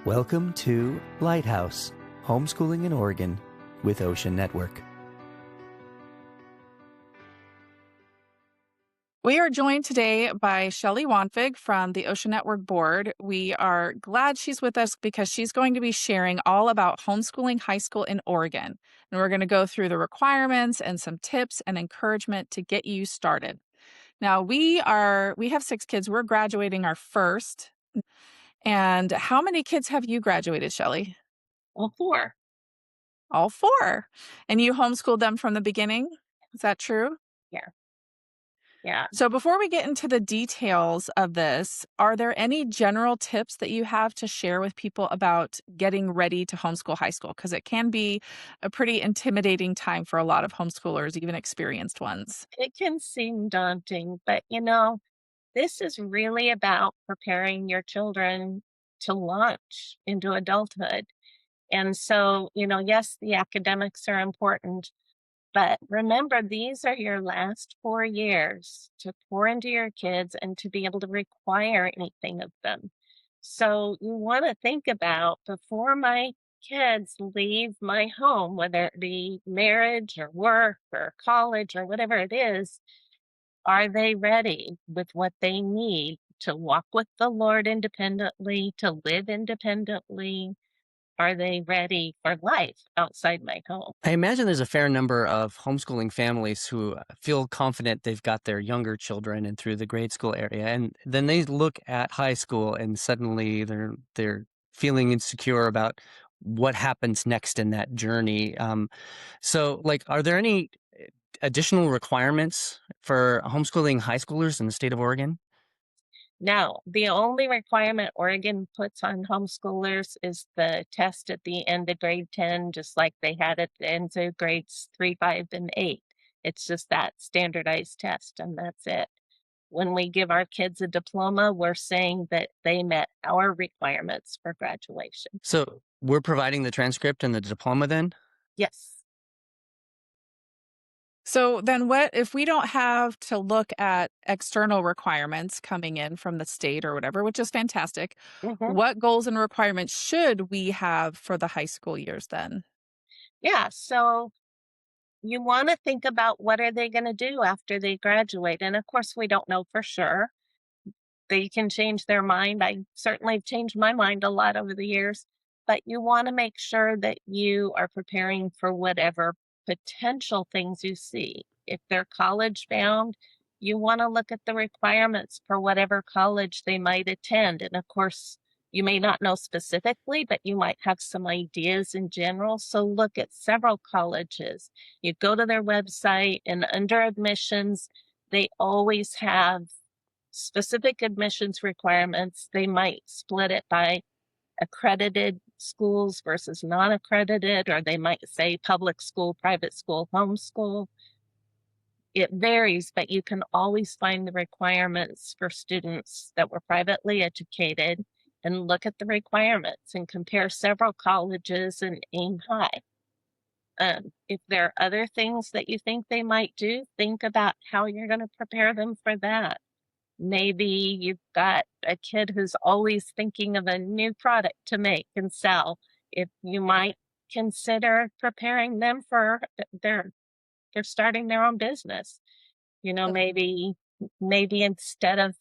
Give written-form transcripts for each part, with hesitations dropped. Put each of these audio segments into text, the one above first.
Welcome to Lighthouse, Homeschooling in Oregon with OCEANetwork. We are joined today by Shelli Wanvig from the OCEANetwork board. We are glad she's with us because she's going to be sharing all about homeschooling high school in Oregon. And we're going to go through the requirements and some tips and encouragement to get you started. Now, we have 6 kids. We're graduating our first. And how many kids have you graduated, Shelli? All 4. All 4. And you homeschooled them from the beginning? Is that true? Yeah. So before we get into the details of this, are there any general tips that you have to share with people about getting ready to homeschool high school? Because it can be a pretty intimidating time for a lot of homeschoolers, even experienced ones. It can seem daunting, but this is really about preparing your children to launch into adulthood. And so, yes, the academics are important, but remember, these are your last 4 years to pour into your kids and to be able to require anything of them. So you want to think about, before my kids leave my home, whether it be marriage or work or college or whatever it is, are they ready with what they need to walk with the Lord independently, to live independently? Are they ready for life outside my home? I imagine there's a fair number of homeschooling families who feel confident they've got their younger children and through the grade school area, and then they look at high school and suddenly they're feeling insecure about what happens next in that journey. Are there any additional requirements for homeschooling high schoolers in the state of Oregon? No, the only requirement Oregon puts on homeschoolers is the test at the end of grade 10, just like they had at the end of grades 3, 5, and 8. It's just that standardized test, and that's it. When we give our kids a diploma, we're saying that they met our requirements for graduation. So we're providing the transcript and the diploma then? Yes. So then what if we don't have to look at external requirements coming in from the state or whatever, which is fantastic. Mhm. What goals and requirements should we have for the high school years then? Yeah, so you want to think about, what are they going to do after they graduate? And of course, we don't know for sure. They can change their mind. I certainly have changed my mind a lot over the years, but you want to make sure that you are preparing for whatever potential things you see. If they're college bound, you want to look at the requirements for whatever college they might attend. And of course, you may not know specifically, but you might have some ideas in general. So look at several colleges. You go to their website, and under admissions, they always have specific admissions requirements. They might split it by accredited schools versus non-accredited, or they might say public school, private school, homeschool. It varies, but you can always find the requirements for students that were privately educated and look at the requirements and compare several colleges and aim high. If there are other things that you think they might do, think about how you're going to prepare them for that. Maybe you've got a kid who's always thinking of a new product to make and sell. If you might consider preparing them for they're starting their own business. Maybe instead of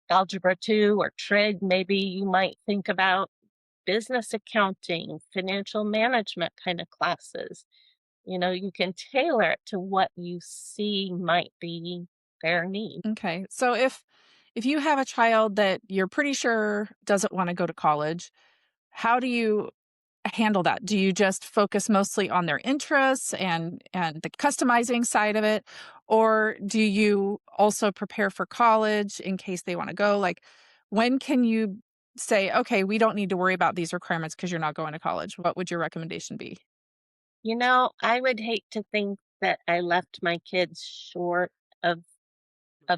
algebra 2 or trig, maybe you might think about business accounting, financial management kind of classes. You can tailor it to what you see might be their need. Okay. So if you have a child that you're pretty sure doesn't want to go to college, how do you handle that? Do you just focus mostly on their interests and the customizing side of it, or do you also prepare for college in case they want to go? Like, when can you say, okay, we don't need to worry about these requirements because you're not going to college? What would your recommendation be? I would hate to think that I left my kids short of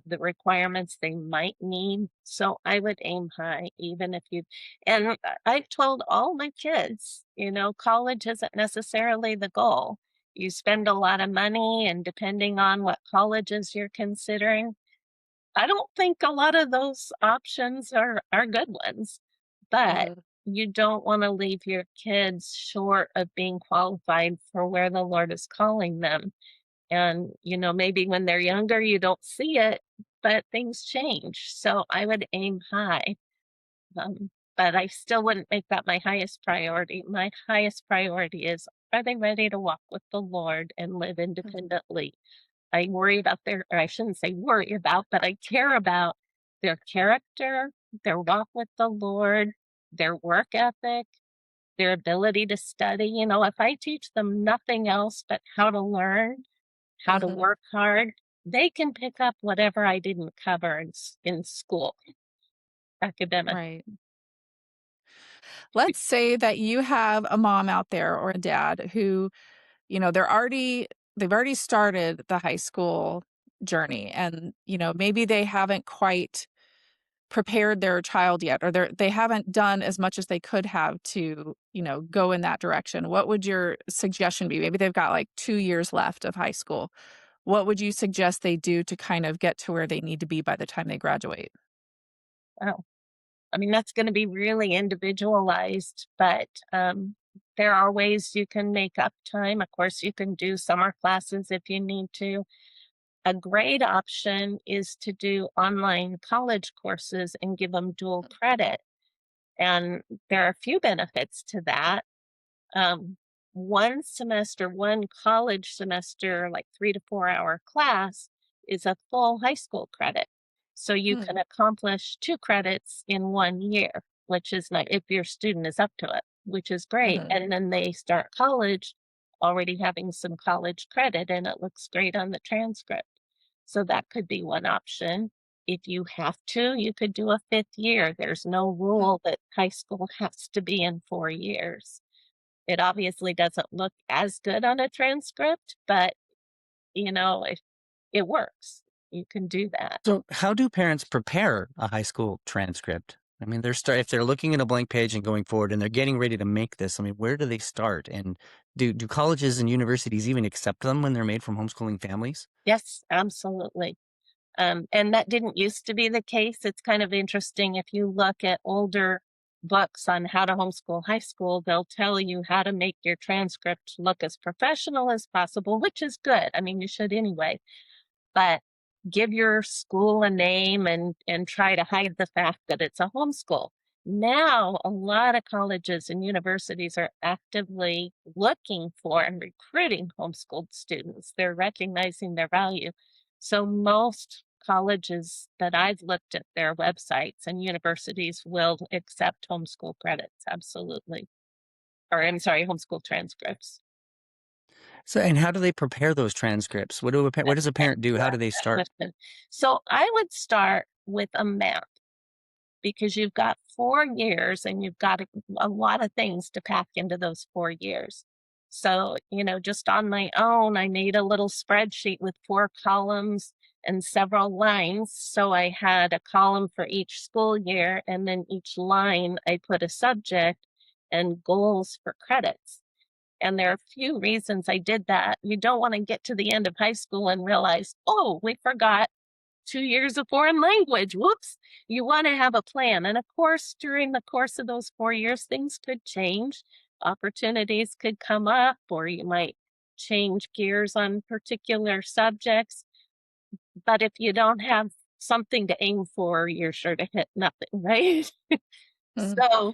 the requirements they might need. So I would aim high, even if you, and I've told all my kids, college isn't necessarily the goal. You spend a lot of money, and depending on what colleges you're considering, I don't think a lot of those options are good ones. But you don't want to leave your kids short of being qualified for where the Lord is calling them. And, maybe when they're younger, you don't see it, but things change. So I would aim high. But I still wouldn't make that my highest priority. My highest priority is, are they ready to walk with the Lord and live independently? I worry about or I shouldn't say worry about, but I care about their character, their walk with the Lord, their work ethic, their ability to study. If I teach them nothing else but how to learn, how to work hard, they can pick up whatever I didn't cover in school, academic. Right. Let's say that you have a mom out there or a dad who, they've already started the high school journey, and, maybe they haven't quite prepared their child yet, or they haven't done as much as they could have to, go in that direction. What would your suggestion be? Maybe they've got like 2 years left of high school. What would you suggest they do to kind of get to where they need to be by the time they graduate? Wow. I mean, that's going to be really individualized, but there are ways you can make up time. Of course, you can do summer classes if you need to. A great option is to do online college courses and give them dual credit. And there are a few benefits to that. One semester, one college semester, like 3 to 4 hour class, is a full high school credit. So you can accomplish 2 credits in 1 year, which is nice if your student is up to it, which is great. And then they start college already having some college credit, and it looks great on the transcript. So that could be one option. If you have to, you could do a 5th year. There's no rule that high school has to be in 4 years. It obviously doesn't look as good on a transcript, but if it works, you can do that. So how do parents prepare a high school transcript? I mean, if they're looking at a blank page and going forward and they're getting ready to make this, I mean, where do they start? And do colleges and universities even accept them when they're made from homeschooling families? Yes, absolutely. And that didn't used to be the case. It's kind of interesting. If you look at older books on how to homeschool high school, they'll tell you how to make your transcript look as professional as possible, which is good. I mean, you should anyway. But give your school a name and try to hide the fact that it's a homeschool. Now, a lot of colleges and universities are actively looking for and recruiting homeschooled students. They're recognizing their value. So most colleges that I've looked at their websites and universities will accept homeschool credits, absolutely. Or I'm sorry, homeschool transcripts. So, and how do they prepare those transcripts? What does a parent do? How do they start? So I would start with a map, because you've got 4 years and you've got a lot of things to pack into those 4 years. So, just on my own, I made a little spreadsheet with 4 columns and several lines. So I had a column for each school year, and then each line I put a subject and goals for credits. And there are a few reasons I did that. You don't want to get to the end of high school and realize, oh, we forgot 2 years of foreign language. Whoops. You want to have a plan. And of course, during the course of those 4 years, things could change. Opportunities could come up, or you might change gears on particular subjects. But if you don't have something to aim for, you're sure to hit nothing, right? So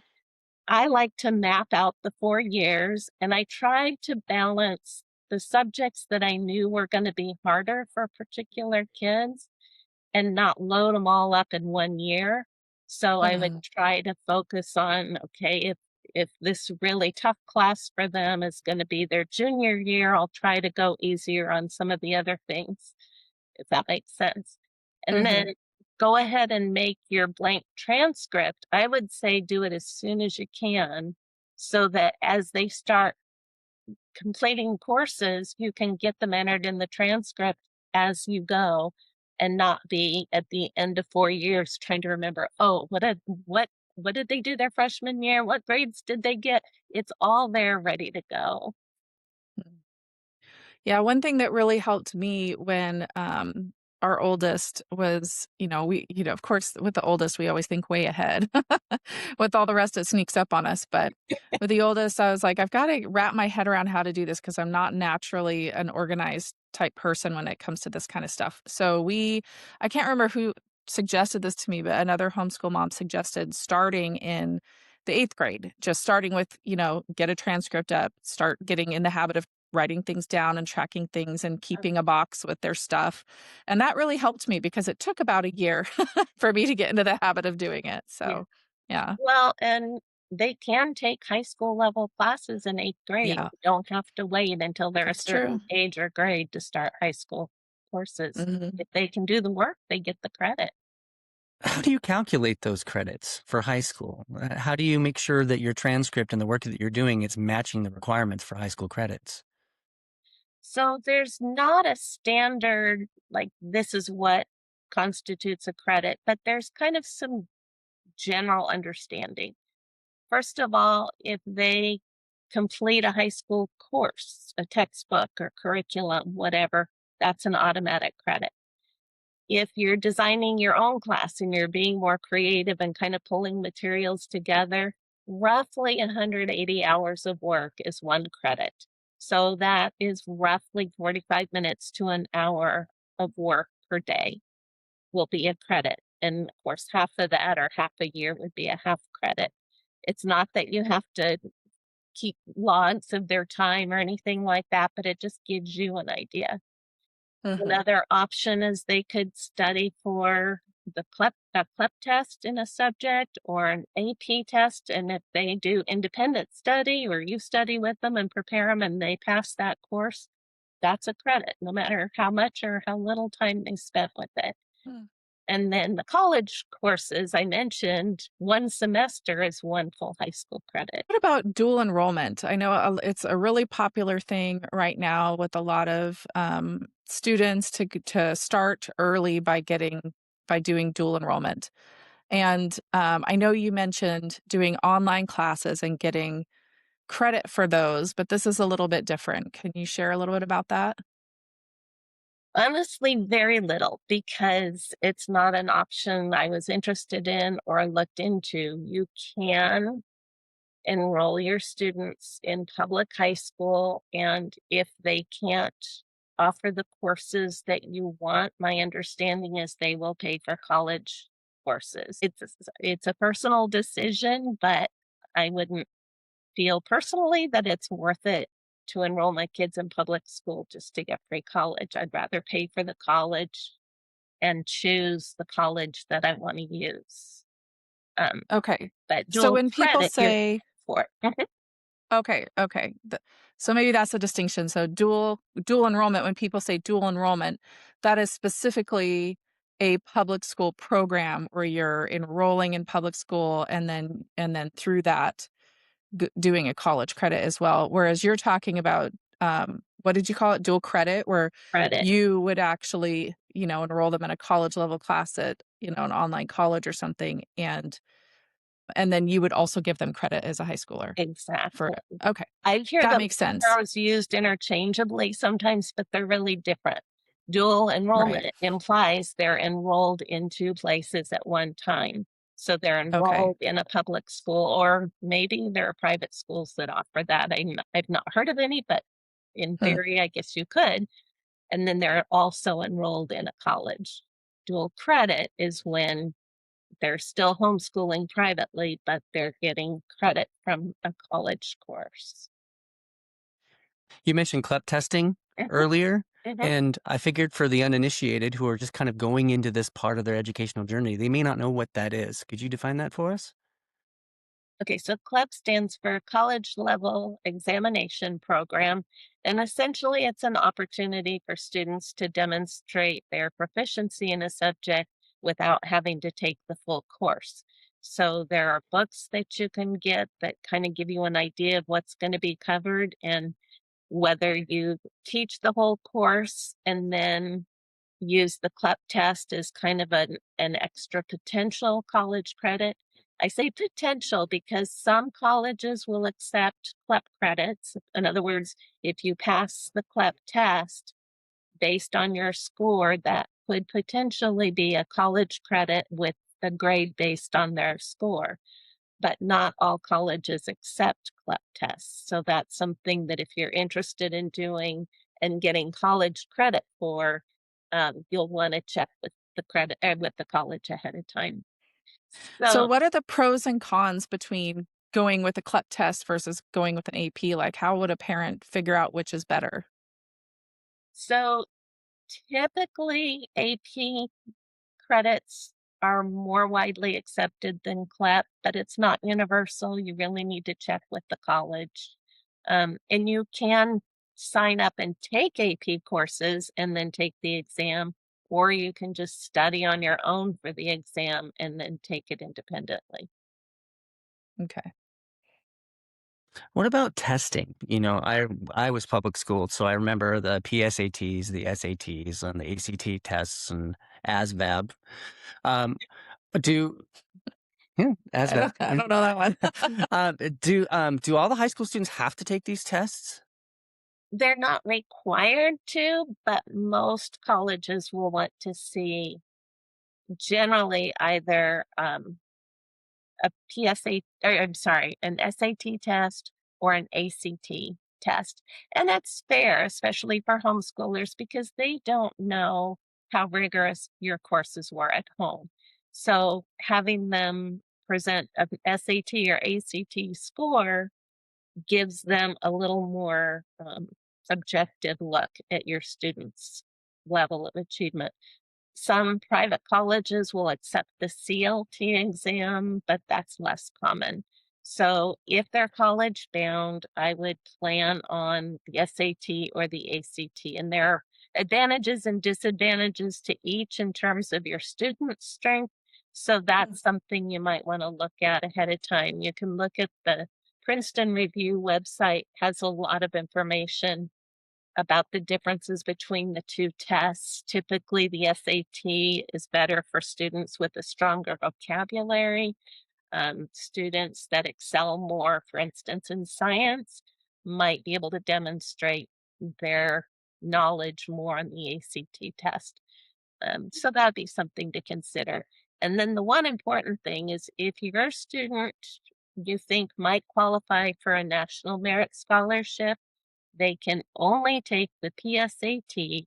I like to map out the 4 years, and I tried to balance the subjects that I knew were going to be harder for particular kids and not load them all up in 1 year. So I would try to focus on, okay, if this really tough class for them is going to be their junior year, I'll try to go easier on some of the other things, if that makes sense. And then go ahead and make your blank transcript. I would say do it as soon as you can, so that as they start completing courses, you can get them entered in the transcript as you go, and not be at the end of 4 years trying to remember, oh, what did they do their freshman year? What grades did they get? It's all there ready to go. Yeah, one thing that really helped me when our oldest was, of course, with the oldest, we always think way ahead. With all the rest, it sneaks up on us. But with the oldest, I was like, I've got to wrap my head around how to do this because I'm not naturally an organized type person when it comes to this kind of stuff. So I can't remember who suggested this to me, but another homeschool mom suggested starting in the 8th grade, just starting with, get a transcript up, start getting in the habit of writing things down and tracking things and keeping a box with their stuff. And that really helped me because it took about a year for me to get into the habit of doing it. Yeah. So, yeah. Well, and they can take high school level classes in 8th grade. Yeah, You don't have to wait until they're a that's true. certain age or grade to start high school courses. Mhm. If they can do the work, they get the credit. How do you calculate those credits for high school? How do you make sure that your transcript and the work that you're doing is matching the requirements for high school credits? So there's not a standard, like, this is what constitutes a credit, but there's kind of some general understanding. First of all, if they complete a high school course, a textbook or curriculum, whatever, that's an automatic credit. If you're designing your own class and you're being more creative and kind of pulling materials together, roughly 180 hours of work is 1 credit. So that is roughly 45 minutes to an hour of work per day will be a credit. And of course, half of that or half a year would be a half credit. It's not that you have to keep logs of their time or anything like that, but it just gives you an idea. Mhm. Another option is they could study for the CLEP test in a subject or an AP test. And if they do independent study or you study with them and prepare them and they pass that course, that's a credit, no matter how much or how little time they spent with it. Mm. And then the college courses I mentioned, 1 semester is 1 full high school credit. What about dual enrollment? I know it's a really popular thing right now with a lot of students to start early by doing dual enrollment. And I know you mentioned doing online classes and getting credit for those, but this is a little bit different. Can you share a little bit about that? Honestly, very little because it's not an option I was interested in or looked into. You can enroll your students in public high school, and if they can't offer the courses that you want, my understanding is they will pay for college courses. It's a personal decision, but I wouldn't feel personally that it's worth it to enroll my kids in public school just to get free college. I'd rather pay for the college and choose the college that I want to use. Um, Okay. but So dual when people credit, you're say, for it. okay. So maybe that's a distinction. So dual enrollment, when people say dual enrollment, that is specifically a public school program where you're enrolling in public school and then through that doing a college credit as well. Whereas you're talking about what did you call it? Dual credit, where Credit. you would actually, enroll them in a college level class at, an online college or something, and then you would also give them credit as a high schooler for Exactly. it. Okay. I hear That the makes sense. terms used interchangeably sometimes, but they're really different. Dual Right. enrollment implies they're enrolled in 2 places at one time. So they're Okay. enrolled in a public school, or maybe there are private schools that offer that. I've not heard of any, but in Hmm. theory, I guess you could. And then they're also enrolled in a college. Dual credit is when they're still homeschooling privately, but they're getting credit from a college course. You mentioned CLEP testing Mhm, earlier, mhm. and I figured for the uninitiated who are just kind of going into this part of their educational journey, they may not know what that is. Could you define that for us? Okay, so CLEP stands for College Level Examination Program. And essentially, it's an opportunity for students to demonstrate their proficiency in a subject without having to take the full course. So there are books that you can get that kind of give you an idea of what's going to be covered and whether you teach the whole course and then use the CLEP test as kind of an extra potential college credit. I say potential because some colleges will accept CLEP credits. In other words, if you pass the CLEP test based on your score, that could potentially be a college credit with a grade based on their score, but not all colleges accept CLEP tests. So that's something that if you're interested in doing and getting college credit for, you'll want to check with the credit with the college ahead of time. So what are the pros and cons between going with a CLEP test versus going with an AP? Like, how would a parent figure out which is better? So typically AP credits are more widely accepted than CLEP, but it's not universal. You really need to check with the college. And you can sign up and take AP courses and then take the exam, or you can just study on your own for the exam and then take it independently. Okay. What about testing? I was public schooled, so I remember the PSATs, the SATs, and the ACT tests and ASVAB. Um, do yeah, ASVAB. I don't know that one. Do all the high school students have to take these tests? They're not required to, but most colleges will want to see generally either a an SAT test or an ACT test. And that's fair, especially for homeschoolers, because they don't know how rigorous your courses were at home. So having them present an SAT or ACT score gives them a little more objective look at your students' level of achievement. Some private colleges will accept the CLT exam, but that's less common. So if they're college bound, I would plan on the SAT or the ACT. And there are advantages and disadvantages to each in terms of your student strength. So that's something you might want to look at ahead of time. You can look at the Princeton Review website, has a lot of information about the differences between the two tests. Typically, the SAT is better for students with a stronger vocabulary. Students that excel more, for instance, in science, might be able to demonstrate their knowledge more on the ACT test. So that'd be something to consider. And then the one important thing is if your student you think might qualify for a National Merit Scholarship, they can only take the PSAT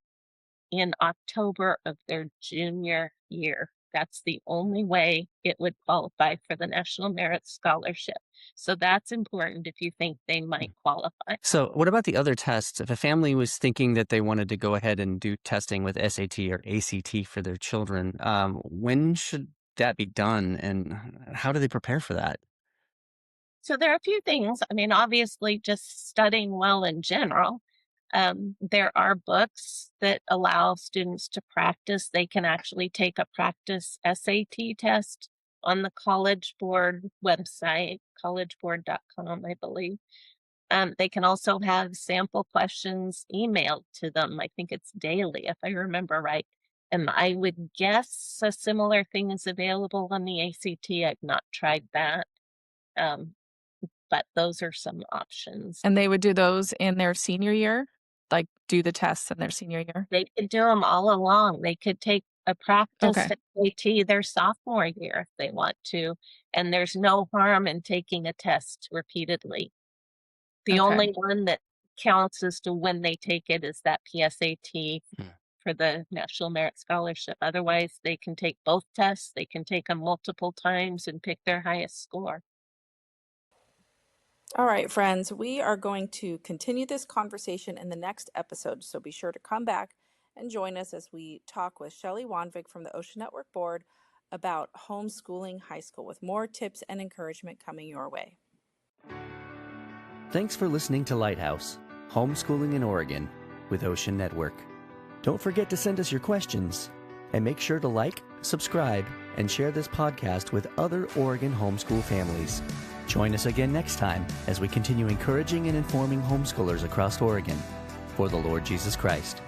in October of their junior year. That's the only way it would qualify for the National Merit Scholarship. So that's important if you think they might qualify. So what about the other tests? If a family was thinking that they wanted to go ahead and do testing with SAT or ACT for their children, when should that be done, and how do they prepare for that? So there are a few things. I mean, obviously, just studying well in general. There are books that allow students to practice. They can actually take a practice SAT test on the College Board website, collegeboard.com, I believe. They can also have sample questions emailed to them. I think it's daily, if I remember right. And I would guess a similar thing is available on the ACT. I've not tried that. But those are some options. And they would do those in their senior year? Like, do the tests in their senior year? They could do them all along. They could take a practice Okay. SAT their sophomore year if they want to, and there's no harm in taking a test repeatedly. The Okay. only one that counts as to when they take it is that PSAT for the National Merit Scholarship. Otherwise, they can take both tests. They can take them multiple times and pick their highest score. All right, friends, we are going to continue this conversation in the next episode, so be sure to come back and join us as we talk with Shelli Wanvig from the OCEANetwork board about homeschooling high school, with more tips and encouragement coming your way. Thanks for listening to Lighthouse, Homeschooling in Oregon with OCEANetwork. Don't forget to send us your questions, and make sure to like, subscribe, and share this podcast with other Oregon homeschool families. Join us again next time as we continue encouraging and informing homeschoolers across Oregon for the Lord Jesus Christ.